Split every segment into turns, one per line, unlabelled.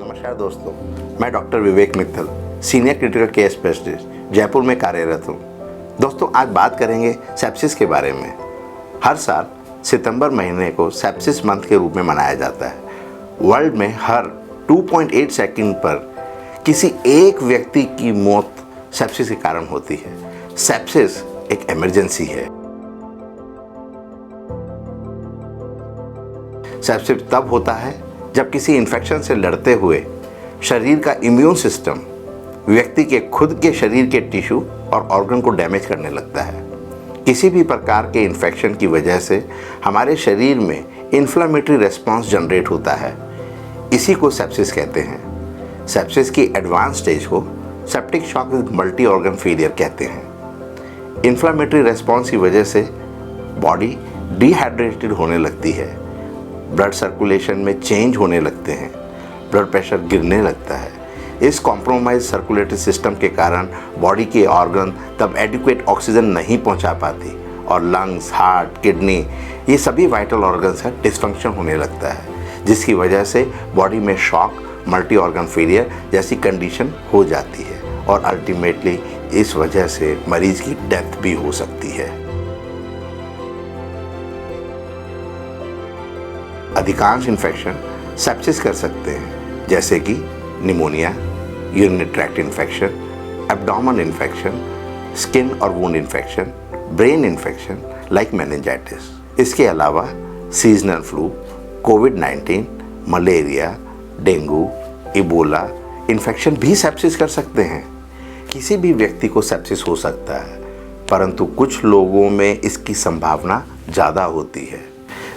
नमस्कार दोस्तों, मैं doctor Vivek Mittal, senior critical care specialist Jaipur में कार्यरत हूँ। दोस्तों, आज बात करेंगे सेप्सिस के बारे में। हर साल सितंबर महीने को सेप्सिस मंथ के रूप में मनाया जाता है। वर्ल्ड में हर 2.8 सेकंड पर किसी एक व्यक्ति की मौत सेप्सिस के कारण होती है। सेप्सिस एक इमरजेंसी है। सेप्सिस तब होता है जब किसी इन्फेक्शन से लड़ते हुए शरीर का इम्यून सिस्टम व्यक्ति के खुद के शरीर के टिश्यू और ऑर्गन को डैमेज करने लगता है। किसी भी प्रकार के इन्फेक्शन की वजह से हमारे शरीर में इन्फ्लेमेटरी रेस्पॉन्स जनरेट होता है। इसी को सेप्सिस कहते हैं। सेप्सिस की एडवांस स्टेज को septic shock with multi organ failure कहते हैं। इन्फ्लेमेटरी रेस्पॉन्स की वजह से बॉडी डिहाइड्रेटेड होने लगती है, ब्लड सर्कुलेशन में चेंज होने लगते हैं, ब्लड प्रेशर गिरने लगता है। इस कॉम्प्रोमाइज सर्कुलेटरी सिस्टम के कारण बॉडी के ऑर्गन तब एडिक्वेट ऑक्सीजन नहीं पहुंचा पाती और लंग्स, हार्ट, किडनी, ये सभी वाइटल ऑर्गन्स का डिसफंक्शन होने लगता है, जिसकी वजह से बॉडी में शॉक, मल्टी ऑर्गन फेलियर जैसी कंडीशन हो जाती है और अल्टीमेटली इस वजह से मरीज की डेथ भी हो सकती है। अधिकांश इन्फेक्शन सेप्सिस कर सकते हैं, जैसे कि pneumonia, urinary tract infection, abdomen infection, skin और wound infection, brain infection like meningitis. इसके अलावा सीजनल फ्लू, कोविड-19, मलेरिया, डेंगू, इबोला इन्फेक्शन भी सेप्सिस कर सकते हैं। किसी भी व्यक्ति को सेप्सिस हो सकता है, परंतु कुछ लोगों में इसकी संभावना ज़्यादा होती है।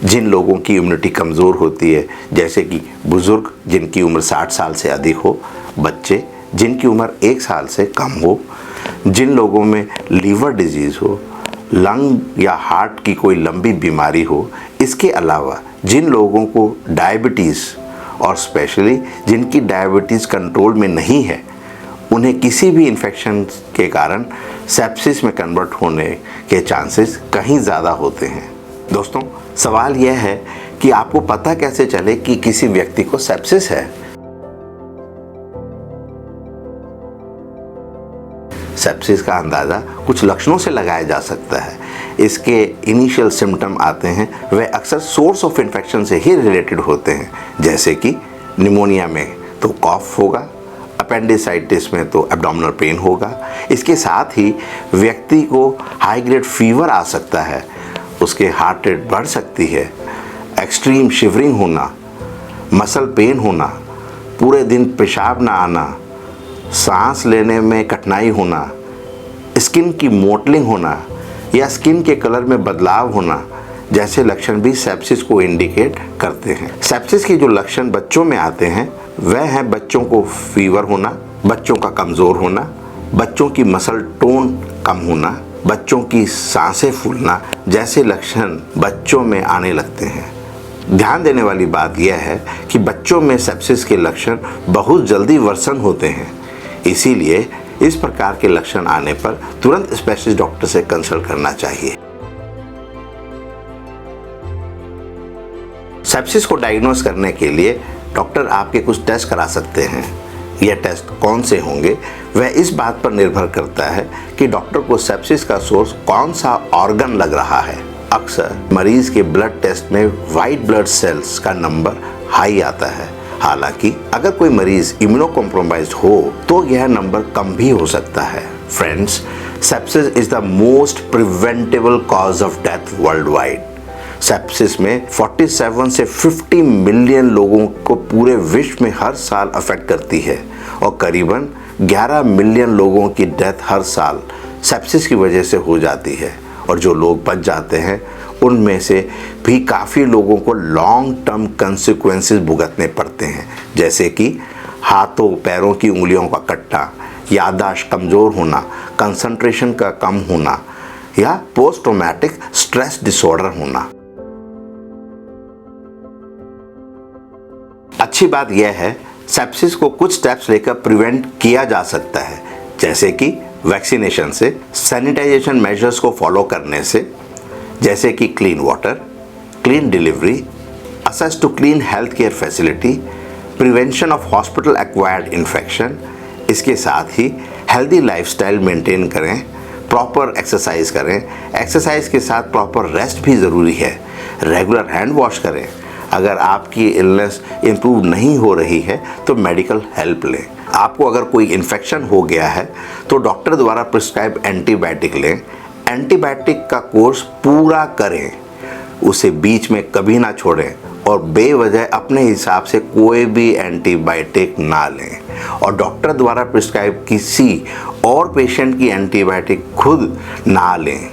जिन लोगों की इम्यूनिटी कमज़ोर होती है, जैसे कि बुज़ुर्ग जिनकी उम्र 60 साल से अधिक हो, बच्चे जिनकी उम्र 1 साल से कम हो, जिन लोगों में लीवर डिजीज़ हो, लंग या हार्ट की कोई लंबी बीमारी हो, इसके अलावा जिन लोगों को डायबिटीज़ और स्पेशली जिनकी डायबिटीज़ कंट्रोल में नहीं है, उन्हें किसी भी इन्फेक्शन के कारण सेप्सिस में कन्वर्ट होने के चांसेस कहीं ज़्यादा होते हैं। दोस्तों, सवाल यह है कि आपको पता कैसे चले कि किसी व्यक्ति को सेप्सिस है। सेप्सिस का अंदाज़ा कुछ लक्षणों से लगाया जा सकता है। इसके इनिशियल सिम्टम आते हैं, वे अक्सर सोर्स ऑफ इन्फेक्शन से ही रिलेटेड होते हैं, जैसे कि निमोनिया में तो कॉफ होगा, अपेंडिसाइटिस में तो एब्डोमिनल पेन होगा। इसके साथ ही व्यक्ति को हाई ग्रेड फीवर आ सकता है, उसके हार्ट रेट बढ़ सकती है, एक्सट्रीम शिवरिंग होना, मसल पेन होना, पूरे दिन पेशाब ना आना, सांस लेने में कठिनाई होना, स्किन की मोटलिंग होना या स्किन के कलर में बदलाव होना जैसे लक्षण भी सेप्सिस को इंडिकेट करते हैं। सेप्सिस के जो लक्षण बच्चों में आते हैं वह हैं बच्चों को फीवर होना, बच्चों का कमज़ोर होना, बच्चों की मसल टोन कम होना, बच्चों की सांसें फूलना जैसे लक्षण बच्चों में आने लगते हैं। ध्यान देने वाली बात यह है कि बच्चों में सेप्सिस के लक्षण बहुत जल्दी वर्सन होते हैं, इसीलिए इस प्रकार के लक्षण आने पर तुरंत स्पेशलिस्ट डॉक्टर से कंसल्ट करना चाहिए। सेप्सिस को डायग्नोस करने के लिए डॉक्टर आपके कुछ टेस्ट करा सकते हैं। यह टेस्ट कौन से होंगे वह इस बात पर निर्भर करता है कि डॉक्टर को सेप्सिस का सोर्स कौन सा ऑर्गन लग रहा है। अक्सर मरीज के ब्लड टेस्ट में वाइट ब्लड सेल्स का नंबर हाई आता है। हालांकि अगर कोई मरीज इम्यूनो कॉम्प्रोमाइज्ड हो तो यह नंबर कम भी हो सकता है। Friends, sepsis is the most preventable cause of death world wide. Sepsis में 47 से 50 मिलियन लोगों को पूरे विश्व में हर साल अफेक्ट करती है और करीबन 11 मिलियन लोगों की डेथ हर साल सेप्सिस की वजह से हो जाती है। और जो लोग बच जाते हैं उनमें से भी काफ़ी लोगों को लॉन्ग टर्म कंसिक्वेंसेस भुगतने पड़ते हैं, जैसे कि हाथों पैरों की उंगलियों का कटना, याददाश्त कमज़ोर होना, कंसंट्रेशन का कम होना या पोस्ट ट्रॉमेटिक स्ट्रेस डिसऑर्डर होना। अच्छी बात यह है, सेप्सिस को कुछ स्टेप्स लेकर प्रिवेंट किया जा सकता है, जैसे कि वैक्सीनेशन से, सैनिटाइजेशन मेजर्स को फॉलो करने से, जैसे कि clean water, clean delivery, access to clean healthcare facility, prevention of hospital acquired infection, इसके साथ ही हेल्दी लाइफस्टाइल मेंटेन करें, प्रॉपर एक्सरसाइज करें, एक्सरसाइज के साथ प्रॉपर रेस्ट भी ज़रूरी है, रेगुलर हैंड वॉश करें। अगर आपकी इलनेस इम्प्रूव नहीं हो रही है तो मेडिकल हेल्प लें। आपको अगर कोई इन्फेक्शन हो गया है तो डॉक्टर द्वारा प्रिस्क्राइब एंटीबायोटिक लें। एंटीबायोटिक का कोर्स पूरा करें, उसे बीच में कभी ना छोड़ें और बेवजह अपने हिसाब से कोई भी एंटीबायोटिक ना लें और डॉक्टर द्वारा प्रिस्क्राइब किसी और पेशेंट की एंटीबायोटिक खुद ना लें।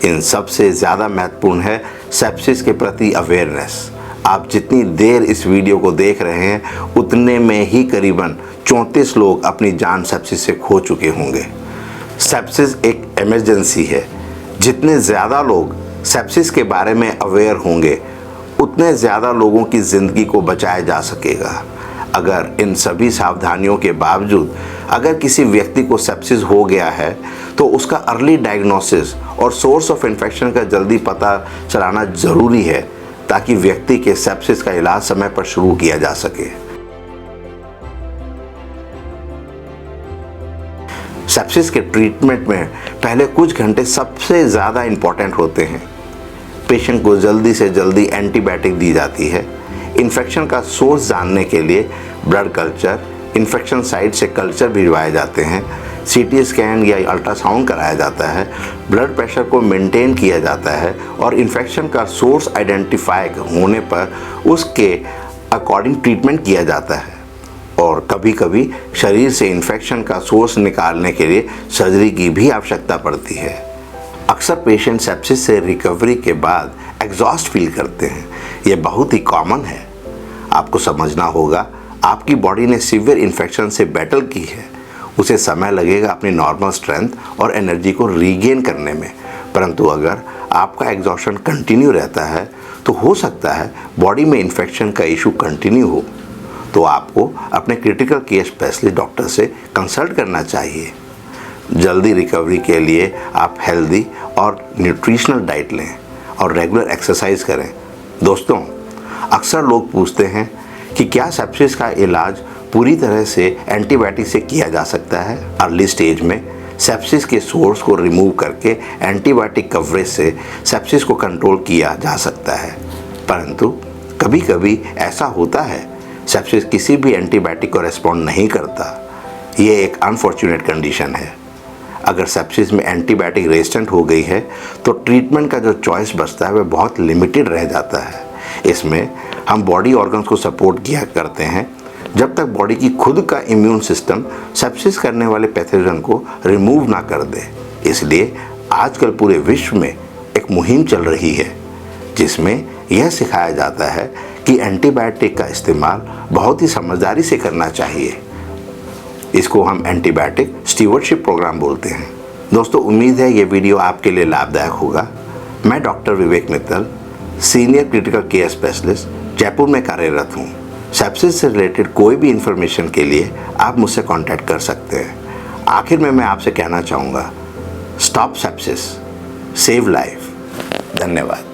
इन सबसे ज़्यादा महत्वपूर्ण है सेप्सिस के प्रति अवेयरनेस। आप जितनी देर इस वीडियो को देख रहे हैं उतने में ही करीबन 34 लोग अपनी जान सेप्सिस से खो चुके होंगे। सेप्सिस एक इमरजेंसी है। जितने ज़्यादा लोग सेप्सिस के बारे में अवेयर होंगे उतने ज़्यादा लोगों की ज़िंदगी को बचाया जा सकेगा। अगर इन सभी सावधानियों के बावजूद अगर किसी व्यक्ति को सेप्सिस हो गया है तो उसका अर्ली डायग्नोसिस और सोर्स ऑफ इन्फेक्शन का जल्दी पता चलाना ज़रूरी है ताकि व्यक्ति के सेप्सिस का इलाज समय पर शुरू किया जा सके। सेप्सिस के ट्रीटमेंट में पहले कुछ घंटे सबसे ज़्यादा इम्पॉर्टेंट होते हैं। पेशेंट को जल्दी से जल्दी एंटीबायोटिक दी जाती है। इन्फेक्शन का सोर्स जानने के लिए ब्लड कल्चर, इन्फेक्शन साइट से कल्चर भिजवाए जाते हैं, सीटी स्कैन या अल्ट्रासाउंड कराया जाता है, ब्लड प्रेशर को मेंटेन किया जाता है और इन्फेक्शन का सोर्स आइडेंटिफाई होने पर उसके अकॉर्डिंग ट्रीटमेंट किया जाता है। और कभी कभी शरीर से इन्फेक्शन का सोर्स निकालने के लिए सर्जरी की भी आवश्यकता पड़ती है। अक्सर पेशेंट सेप्सिस से रिकवरी के बाद एग्जॉस्ट फील करते हैं। ये बहुत ही कॉमन है। आपको समझना होगा आपकी बॉडी ने सीवियर इन्फेक्शन से बैटल की है, उसे समय लगेगा अपनी नॉर्मल स्ट्रेंथ और एनर्जी को रीगेन करने में। परंतु अगर आपका एग्जॉशन कंटिन्यू रहता है तो हो सकता है बॉडी में इन्फेक्शन का इशू कंटिन्यू हो, तो आपको अपने क्रिटिकल केयर स्पेशलिस्ट डॉक्टर से कंसल्ट करना चाहिए। जल्दी रिकवरी के लिए आप हेल्दी और न्यूट्रिशनल डाइट लें और रेगुलर एक्सरसाइज करें। दोस्तों, अक्सर लोग पूछते हैं कि क्या सेप्सिस का इलाज पूरी तरह से एंटीबायोटिक से किया जा सकता है। अर्ली स्टेज में सेप्सिस के सोर्स को रिमूव करके एंटीबायोटिक कवरेज से सेप्सिस को कंट्रोल किया जा सकता है। परंतु कभी कभी ऐसा होता है सेप्सिस किसी भी एंटीबायोटिक को रेस्पॉन्ड नहीं करता। ये एक अनफॉर्चुनेट कंडीशन है। अगर सेप्सिस में एंटीबायोटिक रेजिस्टेंट हो गई है तो ट्रीटमेंट का जो चॉइस बचता है वह बहुत लिमिटेड रह जाता है। इसमें हम बॉडी ऑर्गन्स को सपोर्ट किया करते हैं जब तक बॉडी की खुद का इम्यून सिस्टम सेप्सिस करने वाले पैथोजन को रिमूव ना कर दे। इसलिए आजकल पूरे विश्व में एक मुहिम चल रही है जिसमें यह सिखाया जाता है कि एंटीबायोटिक का इस्तेमाल बहुत ही समझदारी से करना चाहिए। इसको हम एंटीबायोटिक स्टीवर्डशिप प्रोग्राम बोलते हैं। दोस्तों, उम्मीद है ये वीडियो आपके लिए लाभदायक होगा। मैं doctor Vivek Mittal, senior critical care specialist, Jaipur में कार्यरत हूँ। सेप्सिस से रिलेटेड कोई भी इन्फॉर्मेशन के लिए आप मुझसे कांटेक्ट कर सकते हैं। आखिर में मैं आपसे कहना चाहूँगा, स्टॉप सेप्सिस, सेव लाइफ। धन्यवाद।